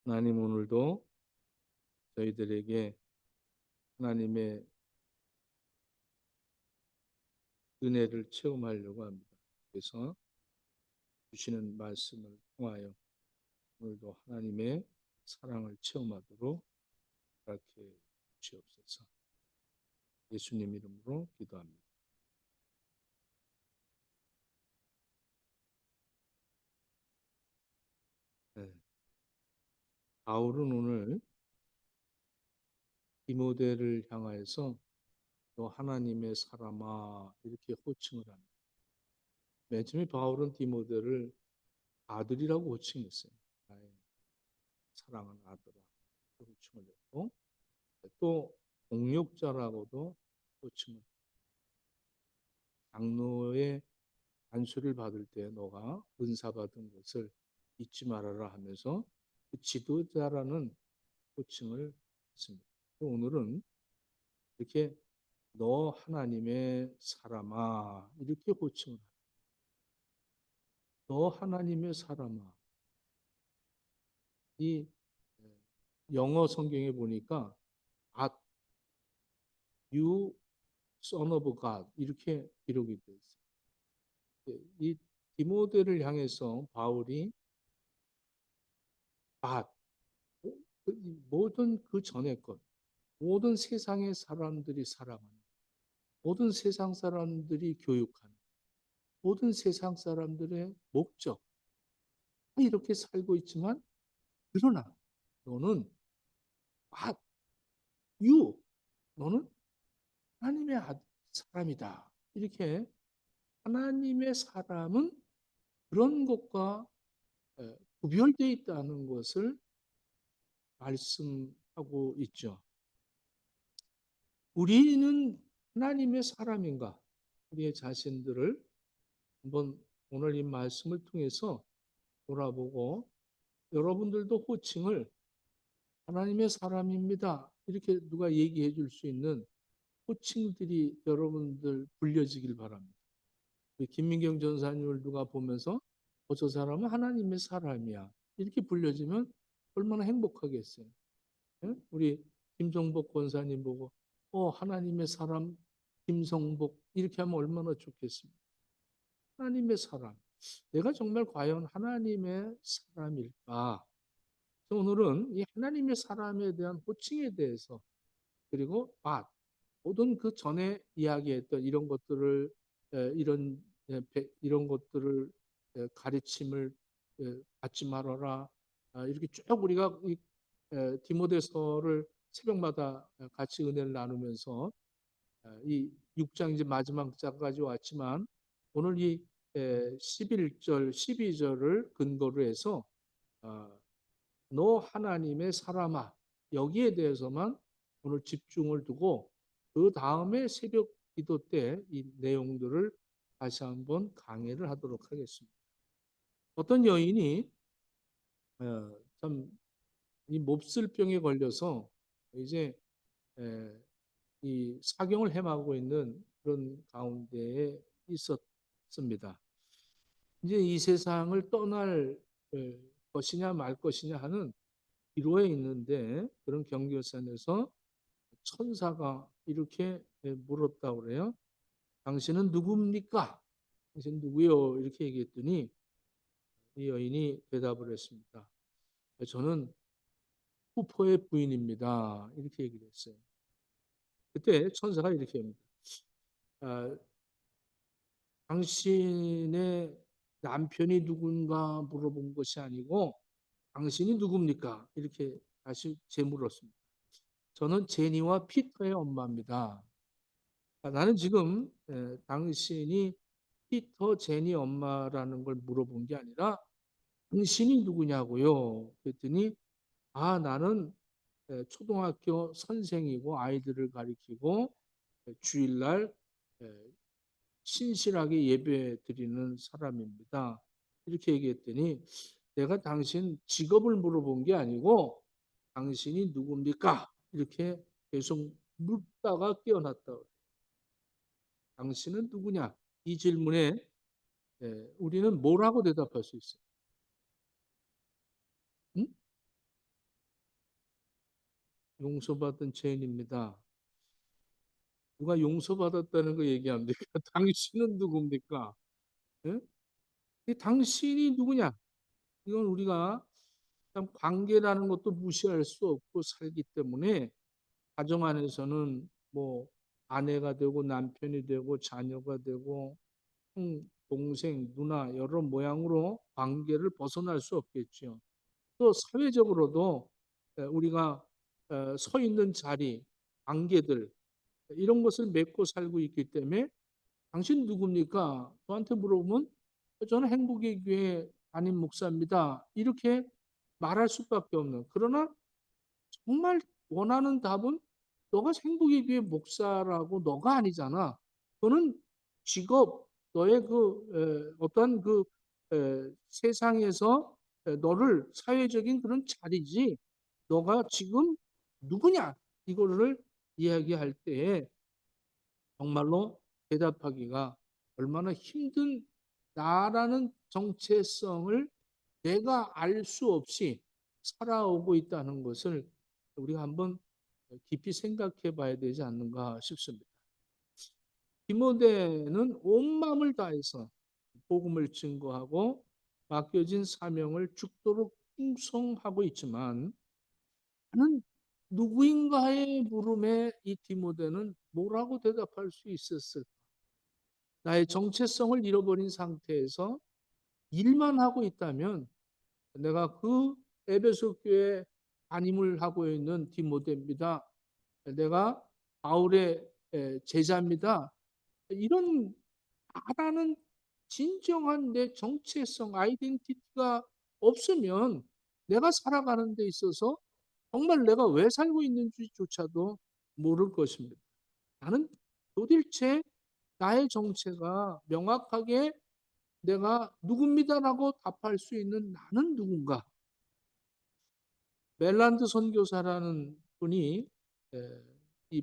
하나님 오늘도 저희들에게 하나님의 은혜를 체험하려고 합니다. 그래서 주시는 말씀을 통하여 오늘도 하나님의 사랑을 체험하도록 허락해 주시옵소서. 예수님 이름으로 기도합니다. 네. 바울은 오늘 디모데를 향하여서 너 하나님의 사람아 이렇게 호칭을 합니다. 맨 처음에 바울은 디모데를 아들이라고 호칭했어요. 나의 사랑하는 아들아 호칭을 했고 또 동력자라고도 호칭을 장로의 안수를 받을 때 너가 은사 받은 것을 잊지 말아라 하면서 그 지도자라는 호칭을 했습니다. 오늘은 이렇게 너 하나님의 사람아 이렇게 호칭을 합니다. 너 하나님의 사람아. 이 영어 성경에 보니까 Are you son of God 이렇게 기록이 되어 있어요. 이 디모데를 향해서 바울이 모든 그 전의 것, 모든 세상의 사람들이 살아가는, 모든 세상 사람들이 교육하는, 모든 세상 사람들의 목적, 이렇게 살고 있지만, 그러나 너는, 아, 너는 하나님의 사람이다. 이렇게 하나님의 사람은 그런 것과 구별되어 있다는 것을 말씀하고 있죠. 우리는 하나님의 사람인가? 우리의 자신들을 한번 오늘 이 말씀을 통해서 돌아보고 여러분들도 호칭을 하나님의 사람입니다. 이렇게 누가 얘기해 줄 수 있는 호칭들이 여러분들 불려지길 바랍니다. 김민경 전사님을 누가 보면서 저 사람은 하나님의 사람이야. 이렇게 불려지면 얼마나 행복하겠어요. 예? 우리 김성복 권사님 보고 하나님의 사람 김성복 이렇게 하면 얼마나 좋겠습니까? 하나님의 사람. 내가 정말 과연 하나님의 사람일까? 오늘은 이 하나님의 사람에 대한 호칭에 대해서 그리고 모든 그 전에 이야기했던 이런 것들을 이런 것들을 가르침을 받지 말아라. 이렇게 쭉 우리가 이 디모데서를 새벽마다 같이 은혜를 나누면서 이 6장 이제 마지막 장까지 왔지만 오늘 이 11절, 12절을 근거로 해서 너 하나님의 사람아 여기에 대해서만 오늘 집중을 두고 그 다음에 새벽 기도 때 이 내용들을 다시 한번 강의를 하도록 하겠습니다. 어떤 여인이 참 이 몹쓸병에 걸려서 이제 이 사경을 헤매고 있는 그런 가운데에 있었습니다. 이제 이 세상을 떠날 것이냐 말 것이냐 하는 기로에 있는데 그런 경계선에서 천사가 이렇게 물었다고 그래요. 당신은 누굽니까? 당신 누구요? 이렇게 얘기했더니 이 여인이 대답을 했습니다. 저는 후포의 부인입니다. 이렇게 얘기를 했어요. 그때 천사가 이렇게 합니다. 아, 당신의 남편이 누군가 물어본 것이 아니고 당신이 누굽니까? 이렇게 다시 재물었습니다. 저는 제니와 피터의 엄마입니다. 나는 지금 당신이 피터, 제니 엄마라는 걸 물어본 게 아니라 당신이 누구냐고요. 그랬더니 나는 초등학교 선생이고 아이들을 가리키고 주일날 신실하게 예배 드리는 사람입니다. 이렇게 얘기했더니 내가 당신 직업을 물어본 게 아니고 당신이 누굽니까? 이렇게 계속 묻다가 깨어났다. 당신은 누구냐? 이 질문에 우리는 뭐라고 대답할 수 있어요? 응? 용서받은 죄인입니다. 누가 용서받았다는 거 얘기합니까? 당신은 누굽니까? 예? 이 당신이 누구냐? 이건 우리가 참 관계라는 것도 무시할 수 없고 살기 때문에 가정 안에서는 뭐 아내가 되고 남편이 되고 자녀가 되고 동생, 누나 여러 모양으로 관계를 벗어날 수 없겠죠. 또 사회적으로도 우리가 서 있는 자리, 관계들 이런 것을 맺고 살고 있기 때문에 당신 누굽니까? 저한테 물어보면 저는 행복의 교회 담임 목사입니다. 이렇게 말할 수밖에 없는. 그러나 정말 원하는 답은 너가 행복의 교회 목사라고 너가 아니잖아. 너는 직업, 너의 어떤 세상에서 너를 사회적인 그런 자리지. 너가 지금 누구냐? 이거를 이야기할 때에 정말로 대답하기가 얼마나 힘든 나라는 정체성을 내가 알 수 없이 살아오고 있다는 것을 우리가 한번 깊이 생각해 봐야 되지 않는가 싶습니다. 디모데는 온 마음을 다해서 복음을 증거하고 맡겨진 사명을 죽도록 충성하고 있지만 나는 누구인가의 물음에 이 디모데는 뭐라고 대답할 수 있었을까? 나의 정체성을 잃어버린 상태에서 일만 하고 있다면 내가 그 에베소 교회 담임을 하고 있는 디모데입니다. 내가 바울의 제자입니다. 이런 나라는 진정한 내 정체성, 아이덴티티가 없으면 내가 살아가는 데 있어서 정말 내가 왜 살고 있는지조차도 모를 것입니다. 나는 도대체 나의 정체가 명확하게 내가 누굽니다라고 답할 수 있는 나는 누군가? 멜란드 선교사라는 분이 이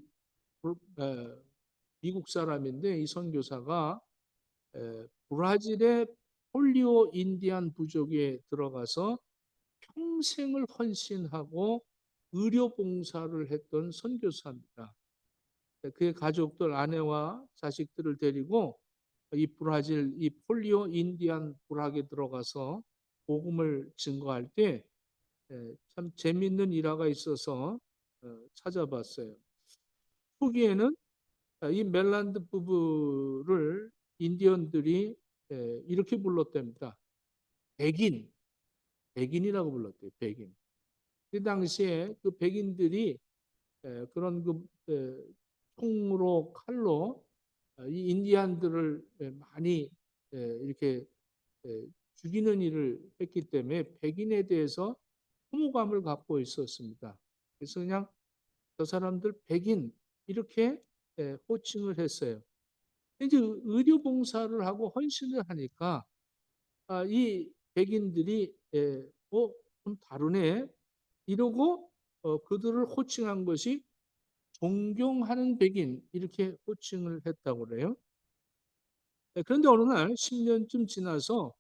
미국 사람인데 이 선교사가 브라질의 폴리오 인디안 부족에 들어가서 평생을 헌신하고 의료 봉사를 했던 선교사입니다. 그의 가족들, 아내와 자식들을 데리고 이 브라질, 이 폴리오 인디안 부락에 들어가서 복음을 증거할 때 참 재밌는 일화가 있어서 찾아봤어요. 후기에는 이 멜란드 부부를 인디언들이 이렇게 불렀답니다. 백인, 백인이라고 불렀대요. 백인. 그 당시에 그 백인들이 그런 총으로 칼로 이 인디안들을 많이 이렇게 죽이는 일을 했기 때문에 백인에 대해서 혐오감을 갖고 있었습니다. 그래서 그냥 저 사람들 백인 이렇게 호칭을 했어요. 이제 의료 봉사를 하고 헌신을 하니까 이 백인들이 좀 다르네 이러고 그들을 호칭한 것이 존경하는 백인 이렇게 호칭을 했다고 그래요. 그런데 어느 날 10년쯤 지나서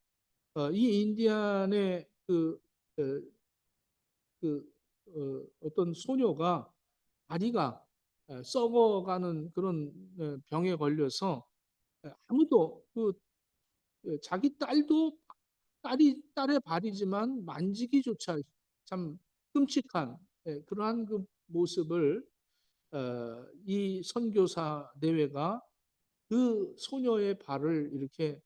이 인디안의 어, 어떤 소녀가 다리가 썩어가는 그런 병에 걸려서 아무도 자기 딸의 발이지만 만지기조차 참 끔찍한 그러한 그 모습을 이 선교사 내외가 그 소녀의 발을 이렇게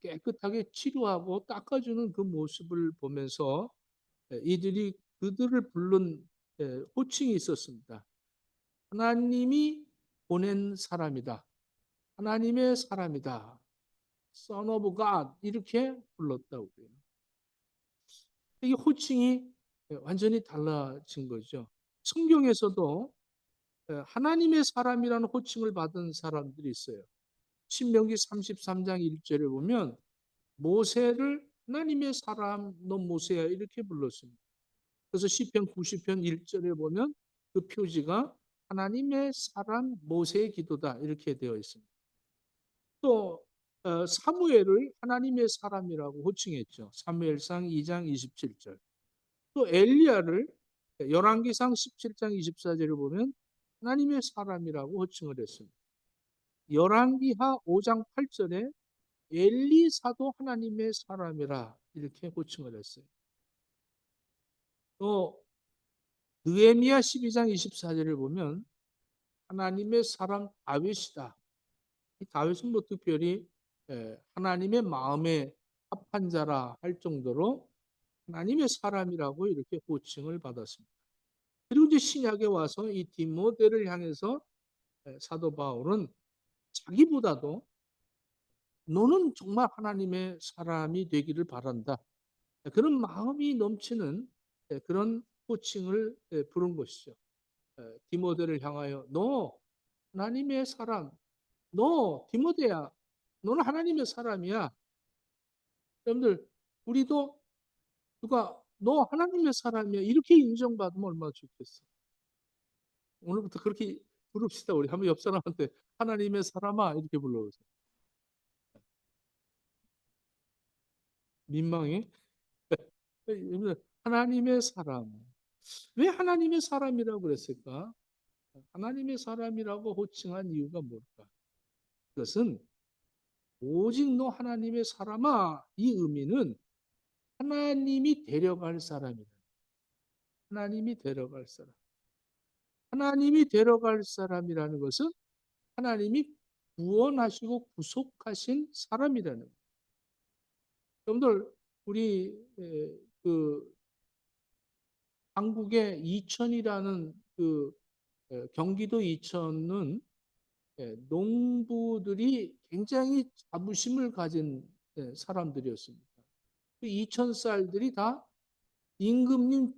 깨끗하게 치료하고 닦아주는 그 모습을 보면서 이들이 그들을 부른 호칭이 있었습니다. 하나님이 보낸 사람이다. 하나님의 사람이다. Son of God 이렇게 불렀다고 그래요. 이 호칭이 완전히 달라진 거죠. 성경에서도 하나님의 사람이라는 호칭을 받은 사람들이 있어요. 신명기 33장 1절에 보면 모세를 하나님의 사람 너 모세야 이렇게 불렀습니다. 그래서 시편 90편 1절에 보면 그 표지가 하나님의 사람 모세의 기도다 이렇게 되어 있습니다. 또 사무엘을 하나님의 사람이라고 호칭했죠. 사무엘상 2장 27절. 또 엘리야를 열왕기상 17장 24절을 보면 하나님의 사람이라고 호칭을 했습니다. 열왕기하 5장 8절에 엘리사도 하나님의 사람이라 이렇게 호칭을 했어요. 또 느헤미야 12장 24절을 보면 하나님의 사람 다윗이다. 이 다윗은 뭐 특별히 하나님의 마음에 합한 자라 할 정도로 하나님의 사람이라고 이렇게 호칭을 받았습니다. 그리고 이제 신약에 와서 이 디모데를 향해서 사도 바울은 자기보다도 너는 정말 하나님의 사람이 되기를 바란다. 그런 마음이 넘치는 그런 호칭을 부른 것이죠. 디모데를 향하여 너 하나님의 사람, 너 디모데야, 너는 하나님의 사람이야. 여러분들 우리도 누가 너 하나님의 사람이야 이렇게 인정받으면 얼마나 좋겠어. 오늘부터 그렇게 부릅시다. 우리 한번 옆 사람한테 하나님의 사람아 이렇게 불러보세요. 민망해? 하나님의 사람. 왜 하나님의 사람이라고 그랬을까? 하나님의 사람이라고 호칭한 이유가 뭘까? 그것은 오직 너 하나님의 사람아 이 의미는 하나님이 데려갈 사람이다. 하나님이 데려갈 사람. 하나님이 데려갈 사람이라는 것은 하나님이 구원하시고 구속하신 사람이라는 거예요. 여러분들 우리 그 한국의 이천이라는 그 경기도 이천은 농부들이 굉장히 자부심을 가진 사람들이었습니다. 그 이천 쌀들이 다 임금님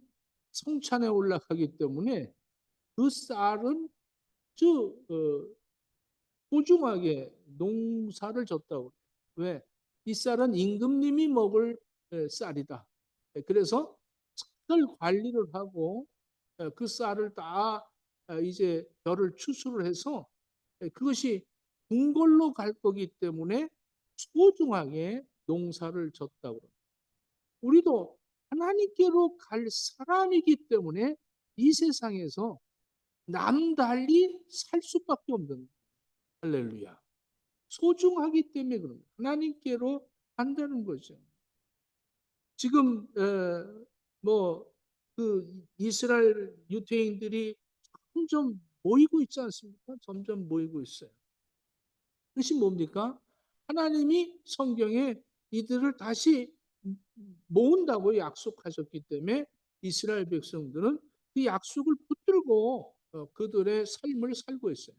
성찬에 올라가기 때문에 그 쌀은 아주 소중하게 농사를 졌다고. 왜? 이 쌀은 임금님이 먹을 쌀이다. 그래서 잘 관리를 하고 그 쌀을 다 이제 벼를 추수를 해서 그것이 궁궐로 갈 거기 때문에 소중하게 농사를 졌다고. 우리도 하나님께로 갈 사람이기 때문에 이 세상에서 남달리 살 수밖에 없는 거예요. 할렐루야. 소중하기 때문에 그런 거예요. 하나님께로 간다는 거죠. 지금 뭐그 이스라엘 유태인들이 점점 모이고 있지 않습니까? 점점 모이고 있어요. 그것이 뭡니까? 하나님이 성경에 이들을 다시 모은다고 약속하셨기 때문에 이스라엘 백성들은 그 약속을 붙들고 그들의 삶을 살고 있어요.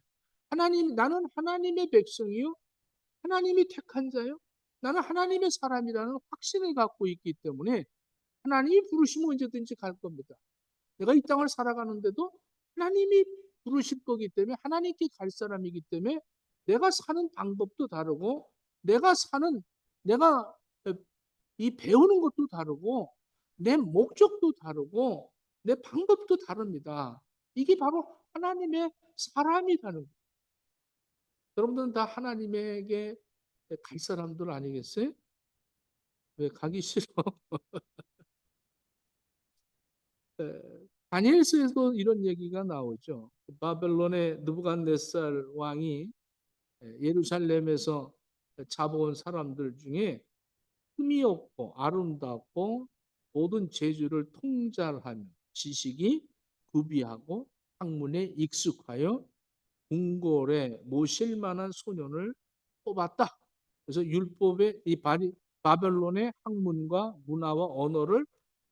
하나님, 나는 하나님의 백성이요. 하나님이 택한 자요. 나는 하나님의 사람이라는 확신을 갖고 있기 때문에 하나님이 부르시면 언제든지 갈 겁니다. 내가 이 땅을 살아가는데도 하나님이 부르실 거기 때문에 하나님께 갈 사람이기 때문에 내가 사는 방법도 다르고 내가 이 배우는 것도 다르고 내 목적도 다르고 내 방법도 다릅니다. 이게 바로 하나님의 사람이라는 거예요. 여러분들은 다 하나님에게 갈 사람들 아니겠어요? 왜 가기 싫어? 다니엘서에도 이런 얘기가 나오죠. 바벨론의 느부갓네살 왕이 예루살렘에서 잡아온 사람들 중에 흠이 없고 아름답고 모든 재주를 통달하며 지식이 구비하고 학문에 익숙하여 궁궐에 모실 만한 소년을 뽑았다. 그래서 율법의 이 바벨론의 학문과 문화와 언어를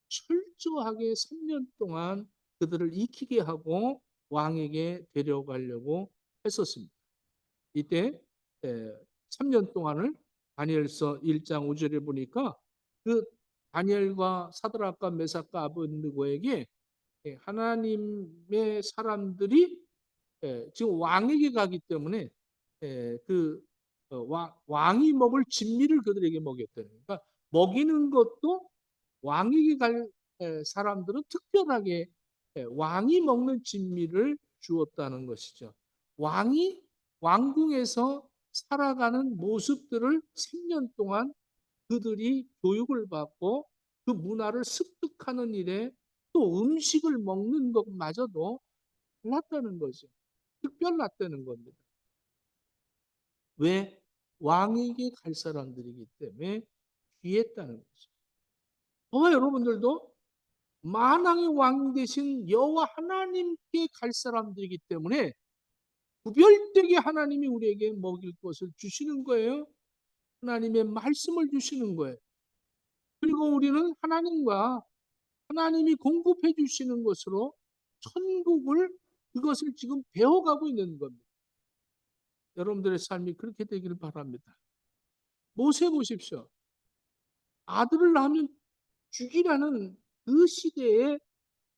철저하게 3년 동안 그들을 익히게 하고 왕에게 데려가려고 했었습니다. 이때 3년 동안을 다니엘서 1장 5절에 보니까 그 다니엘과 사드락과 메삭과 아벳느고에게 하나님의 사람들이 지금 왕에게 가기 때문에 그 왕이 먹을 진미를 그들에게 먹였다는 거예요. 그러니까 먹이는 것도 왕에게 갈 사람들은 특별하게 왕이 먹는 진미를 주었다는 것이죠. 왕이 왕궁에서 살아가는 모습들을 3년 동안 그들이 교육을 받고 그 문화를 습득하는 일에 또 음식을 먹는 것마저도 달랐다는 거죠. 특별났다는 겁니다. 왜? 왕에게 갈 사람들이기 때문에 귀했다는 거죠. 저와 여러분들도 만왕의 왕 되신 여호와 하나님께 갈 사람들이기 때문에 구별되게 하나님이 우리에게 먹일 것을 주시는 거예요. 하나님의 말씀을 주시는 거예요. 그리고 우리는 하나님과 하나님이 공급해 주시는 것으로 천국을 그것을 지금 배워가고 있는 겁니다. 여러분들의 삶이 그렇게 되기를 바랍니다. 모세 보십시오. 아들을 낳으면 죽이라는 그 시대에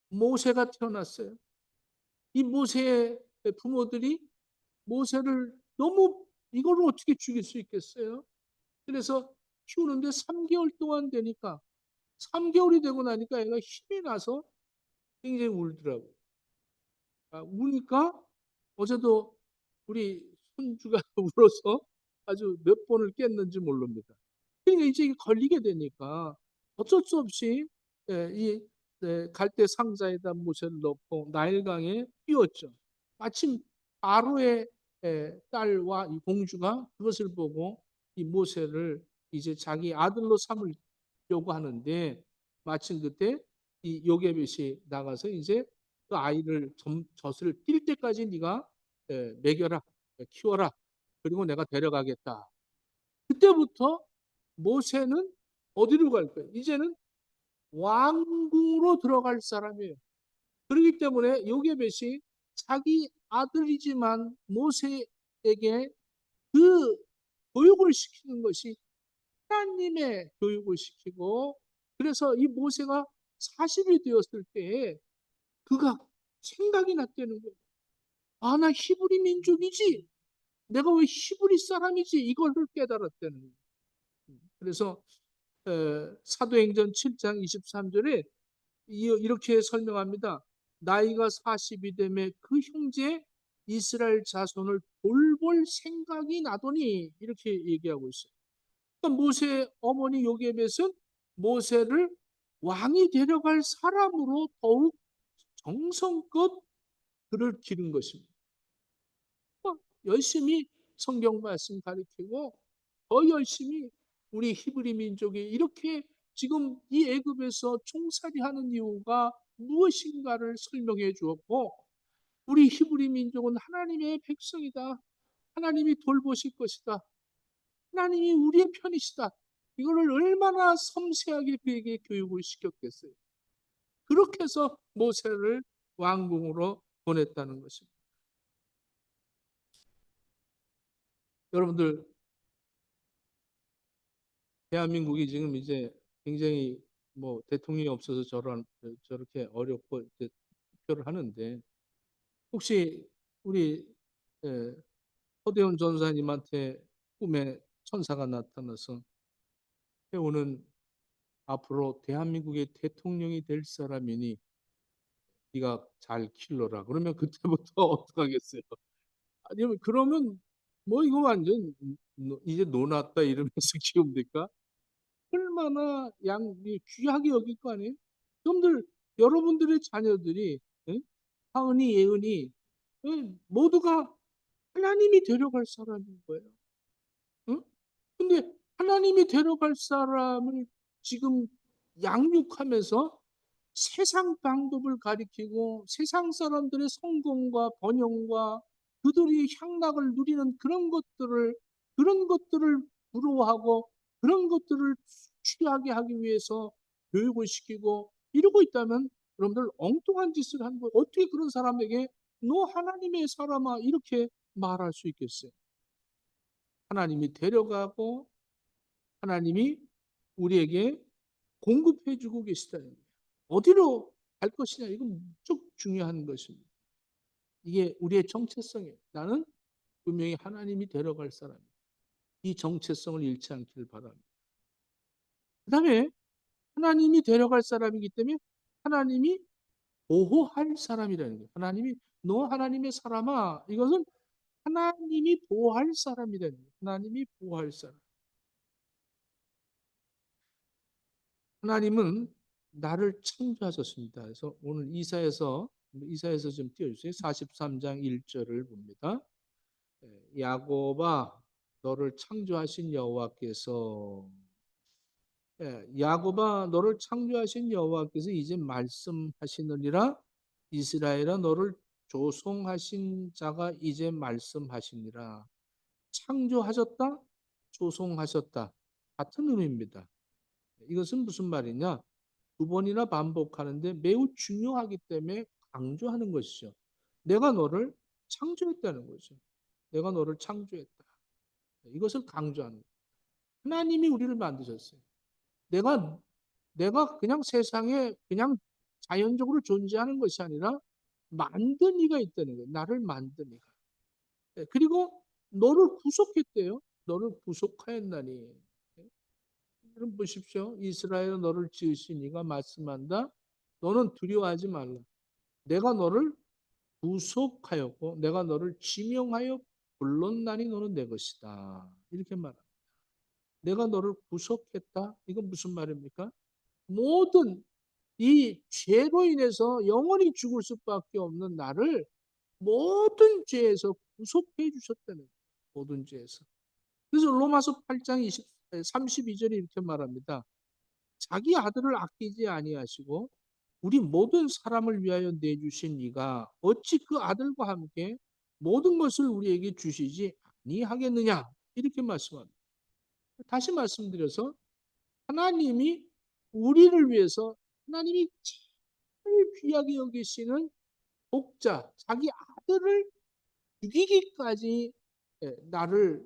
모세가 태어났어요. 이 모세의 부모들이 모세를 너무 이걸 어떻게 죽일 수 있겠어요? 그래서 키우는데 3개월 동안 되니까 3개월이 되고 나니까 애가 힘이 나서 굉장히 울더라고요. 우니까 어제도 우리 손주가 울어서 아주 몇 번을 깼는지 모릅니다. 그러니까 이제 걸리게 되니까 어쩔 수 없이 이 갈대 상자에다 모세를 넣고 나일강에 띄웠죠. 마침 바로의 딸과 이 공주가 그것을 보고 이 모세를 이제 자기 아들로 삼으려고 하는데 마침 그때 이 요게벳이 나가서 이제 그 아이를 젖을 뛸 때까지 네가 먹여라, 키워라. 그리고 내가 데려가겠다. 그때부터 모세는 어디로 갈 거예요? 이제는 왕궁으로 들어갈 사람이에요. 그렇기 때문에 요게벳이 자기 아들이지만 모세에게 그 교육을 시키는 것이 하나님의 교육을 시키고 그래서 이 모세가 40이 되었을 때에 그가 생각이 났다는 거예요. 아, 나 히브리 민족이지. 내가 왜 히브리 사람이지? 이걸 깨달았다는 거예요. 그래서 사도행전 7장 23절에 이렇게 설명합니다. 나이가 40이 되매 그 형제 이스라엘 자손을 돌볼 생각이 나더니 이렇게 얘기하고 있어요. 그러니까 모세 어머니 요게벳은 모세를 왕이 데려갈 사람으로 더욱 정성껏 그를 기른 것입니다. 열심히 성경 말씀 가르치고 더 열심히 우리 히브리 민족이 이렇게 지금 이 애굽에서 총살이하는 이유가 무엇인가를 설명해 주었고 우리 히브리 민족은 하나님의 백성이다. 하나님이 돌보실 것이다. 하나님이 우리의 편이시다. 이거를 얼마나 섬세하게 그에게 교육을 시켰겠어요. 그렇게 해서 모세를 왕궁으로 보냈다는 것입니다. 여러분들 대한민국이 지금 이제 굉장히 뭐 대통령이 없어서 저렇게 어렵고 이제 투표를 하는데 혹시 우리 예, 허대원 전사님한테 꿈에 천사가 나타나서 태우는 앞으로 대한민국의 대통령이 될 사람이니 네가 잘 키워라. 그러면 그때부터 어떡하겠어요? 아니면 그러면 뭐 이거 완전 이제 노났다 이러면서 키웁니까? 얼마나 귀하게 여길 거 아니에요? 여러분들, 여러분들의 자녀들이, 예? 하은이, 예은이, 모두가 하나님이 데려갈 사람인 거예요. 응? 근데 하나님이 데려갈 사람을 지금 양육하면서 세상 방법을 가리키고 세상 사람들의 성공과 번영과 그들이 향락을 누리는 그런 것들을 부러워하고 그런 것들을 취하게 하기 위해서 교육을 시키고 이러고 있다면 여러분들 엉뚱한 짓을 한 거 어떻게 그런 사람에게 너 하나님의 사람아 이렇게 말할 수 있겠어요? 하나님이 데려가고 하나님이 우리에게 공급해 주고 계시다는 거예요. 어디로 갈 것이냐 이건 무척 중요한 것입니다. 이게 우리의 정체성이에요. 나는 분명히 하나님이 데려갈 사람이에요. 이 정체성을 잃지 않기를 바랍니다. 그 다음에 하나님이 데려갈 사람이기 때문에 하나님이 보호할 사람이라는 거예요. 하나님이 너 하나님의 사람아 이것은 하나님이 보호할 사람이라는 거예요. 하나님이 보호할 사람. 하나님은 나를 창조하셨습니다. 그래서 오늘 이사에서 좀 띄워주세요. 43장 1절을 봅니다. 야곱아 너를 창조하신 여호와께서 야곱아 너를 창조하신 여호와께서 이제 말씀하시느니라. 이스라엘아 너를 조송하신 자가 이제 말씀하시니라. 창조하셨다, 조송하셨다. 같은 의미입니다. 이것은 무슨 말이냐? 두 번이나 반복하는데 매우 중요하기 때문에 강조하는 것이죠. 내가 너를 창조했다는 거죠. 내가 너를 창조했다. 이것을 강조하는 거예요. 하나님이 우리를 만드셨어요. 내가 그냥 세상에 그냥 자연적으로 존재하는 것이 아니라 만든 이가 있다는 거예요. 나를 만든 이가. 그리고 너를 구속했대요. 너를 구속하였나니. 여러분 보십시오. 이스라엘 너를 지으신 이가 말씀한다. 너는 두려워하지 말라. 내가 너를 구속하였고 내가 너를 지명하여 불렀나니 너는 내 것이다. 이렇게 말합니다. 내가 너를 구속했다. 이건 무슨 말입니까? 모든 이 죄로 인해서 영원히 죽을 수밖에 없는 나를 모든 죄에서 구속해 주셨다는 거예요. 모든 죄에서. 그래서 로마서 8장 32절에 이렇게 말합니다. 자기 아들을 아끼지 아니하시고 우리 모든 사람을 위하여 내주신 이가 어찌 그 아들과 함께 모든 것을 우리에게 주시지 아니하겠느냐 이렇게 말씀합니다. 다시 말씀드려서 하나님이 우리를 위해서 하나님이 제일 귀하게 여기시는 독자 자기 아들을 죽이기까지 나를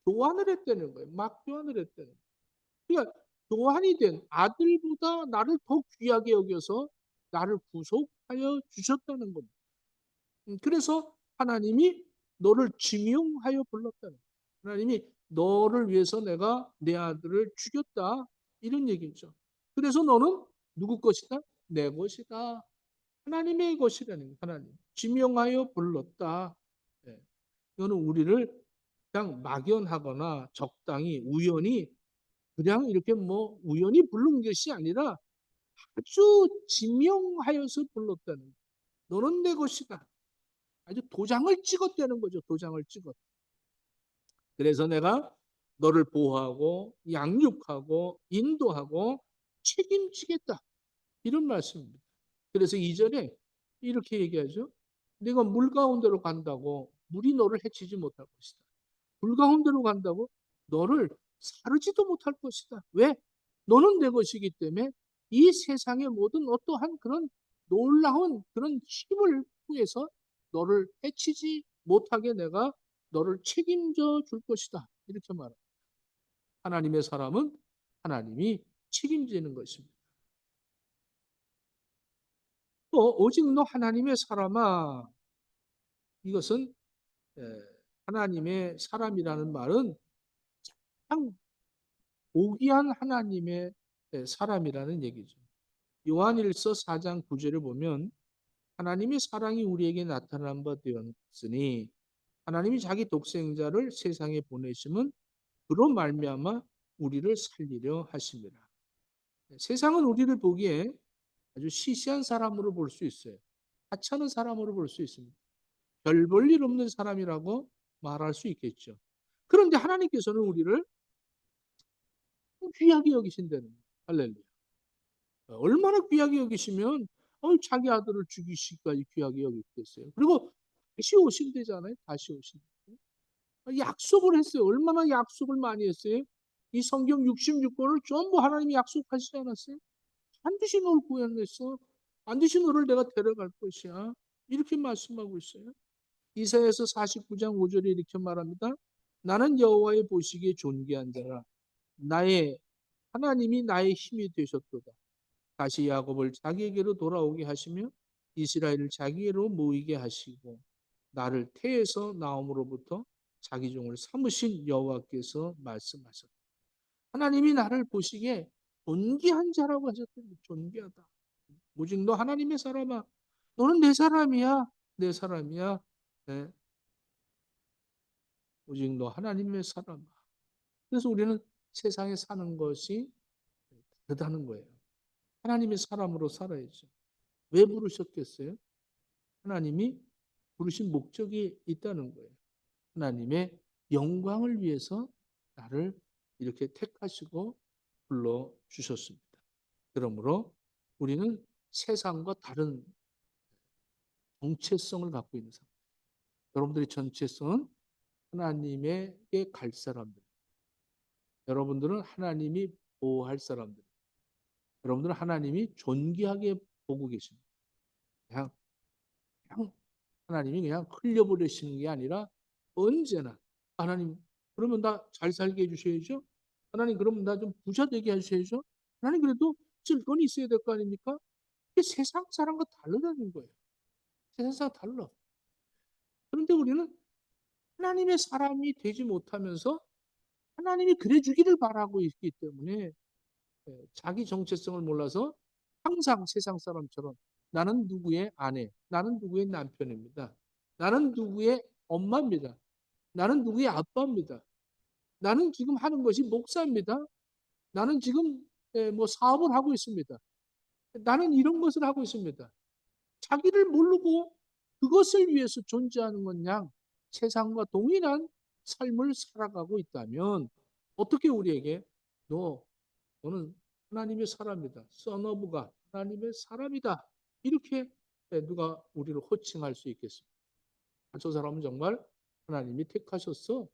교환을 했다는 거예요. 막 교환을 했다는 거예요. 그러니까 교환이 된 아들보다 나를 더 귀하게 여겨서 나를 구속하여 주셨다는 겁니다. 그래서 하나님이 너를 지명하여 불렀다는 거예요. 하나님이 너를 위해서 내가 내 아들을 죽였다. 이런 얘기죠. 그래서 너는 누구 것이다? 내 것이다. 하나님의 것이라는 거예요. 하나님. 지명하여 불렀다. 네. 이거는 우리를 그냥 막연하거나 적당히 우연히 그냥 이렇게 뭐 우연히 부른 것이 아니라 아주 지명하여서 불렀다는 거예요. 너는 내 것이다. 아주 도장을 찍었다는 거죠. 도장을 찍었. 그래서 내가 너를 보호하고 양육하고 인도하고 책임지겠다. 이런 말씀입니다. 그래서 2절에 이렇게 얘기하죠. 내가 물 가운데로 간다고 물이 너를 해치지 못할 것이다. 물 가운데로 간다고 너를 사르지도 못할 것이다. 왜? 너는 내 것이기 때문에 이 세상의 모든 어떠한 그런 놀라운 그런 힘을 통해서 너를 해치지 못하게 내가 너를 책임져 줄 것이다. 이렇게 말합니다. 하나님의 사람은 하나님이 책임지는 것입니다. 또 오직 너 하나님의 사람아 이것은 하나님의 사람이라는 말은 참 고귀한 하나님의 사람이라는 얘기죠. 요한일서 4장 9절을 보면 하나님의 사랑이 우리에게 나타난 바 되었으니 하나님이 자기 독생자를 세상에 보내심은 그로 말미암아 우리를 살리려 하심이라. 세상은 우리를 보기에 아주 시시한 사람으로 볼 수 있어요. 하찮은 사람으로 볼 수 있습니다. 별 볼 일 없는 사람이라고 말할 수 있겠죠. 그런데 하나님께서는 우리를 귀하게 여기신다는 거예요. 할렐루야. 얼마나 귀하게 여기시면 자기 아들을 죽이시기까지 귀하게 여기겠어요. 그리고 다시 오신대잖아요. 다시 오신대. 약속을 했어요. 얼마나 약속을 많이 했어요. 이 성경 66권을 전부 하나님이 약속하시지 않았어요? 반드시 너를 구원했어. 반드시 너를 내가 데려갈 것이야. 이렇게 말씀하고 있어요. 이사야서 49장 5절에 이렇게 말합니다. 나는 여호와의 보시기에 존귀한 자라. 나의 하나님이 나의 힘이 되셨도다. 다시 야곱을 자기에게로 돌아오게 하시며 이스라엘을 자기에게로 모이게 하시고 나를 태에서 나옴으로부터 자기 종을 삼으신 여호와께서 말씀하셨다. 하나님이 나를 보시기에 존귀한 자라고 하셨더니 존귀하다. 오직 너 하나님의 사람아. 너는 내 사람이야. 내 사람이야. 네. 오직 너 하나님의 사람아. 그래서 우리는 세상에 사는 것이 다르다는 거예요. 하나님의 사람으로 살아야죠. 왜 부르셨겠어요? 하나님이 부르신 목적이 있다는 거예요. 하나님의 영광을 위해서 나를 이렇게 택하시고 불러주셨습니다. 그러므로 우리는 세상과 다른 정체성을 갖고 있는 사람. 여러분들의 정체성은 하나님에게 갈 사람들. 여러분들은 하나님이 보호할 사람들. 여러분들은 하나님이 존귀하게 보고 계십니다. 그냥, 그냥 하나님이 그냥 흘려보내시는 게 아니라 언제나 하나님 그러면 나 잘 살게 해주셔야죠. 하나님 그러면 나 좀 부자 되게 해주셔야죠. 하나님 그래도 질권이 있어야 될 거 아닙니까? 이게 세상 사람과 다르다는 거예요. 세상 사람 달라. 그런데 우리는 하나님의 사람이 되지 못하면서 하나님이 그래 주기를 바라고 있기 때문에 자기 정체성을 몰라서 항상 세상 사람처럼 나는 누구의 아내, 나는 누구의 남편입니다. 나는 누구의 엄마입니다. 나는 누구의 아빠입니다. 나는 지금 하는 것이 목사입니다. 나는 지금 뭐 사업을 하고 있습니다. 나는 이런 것을 하고 있습니다. 자기를 모르고 그것을 위해서 존재하는 것 양 세상과 동일한 삶을 살아가고 있다면 어떻게 우리에게 너는 하나님의 사람이다. Son of God, 하나님의 사람이다. 이렇게 누가 우리를 호칭할 수 있겠습니까? 저 사람은 정말 하나님이 택하셨어.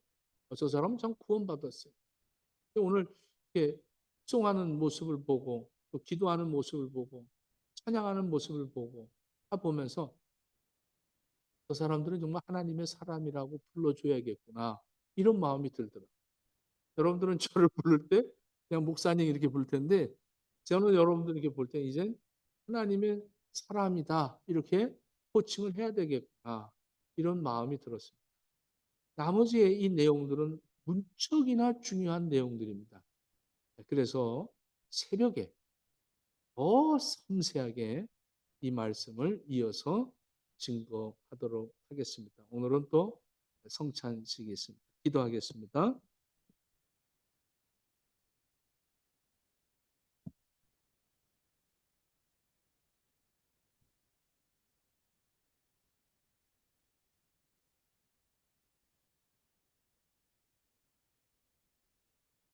저 사람은 참 구원받았어요. 오늘 이렇게 송하는 모습을 보고 또 기도하는 모습을 보고 찬양하는 모습을 보고 보면서 저 사람들은 정말 하나님의 사람이라고 불러줘야겠구나 이런 마음이 들더라고요. 여러분들은 저를 부를 때 그냥 목사님 이렇게 부를 텐데 저는 여러분들 이렇게 볼 때 이제 하나님의 사람이다 이렇게 호칭을 해야 되겠구나 이런 마음이 들었습니다. 나머지의 이 내용들은 문척이나 중요한 내용들입니다. 그래서 새벽에 더 섬세하게 이 말씀을 이어서 증거하도록 하겠습니다. 오늘은 또 성찬식이 있습니다. 기도하겠습니다.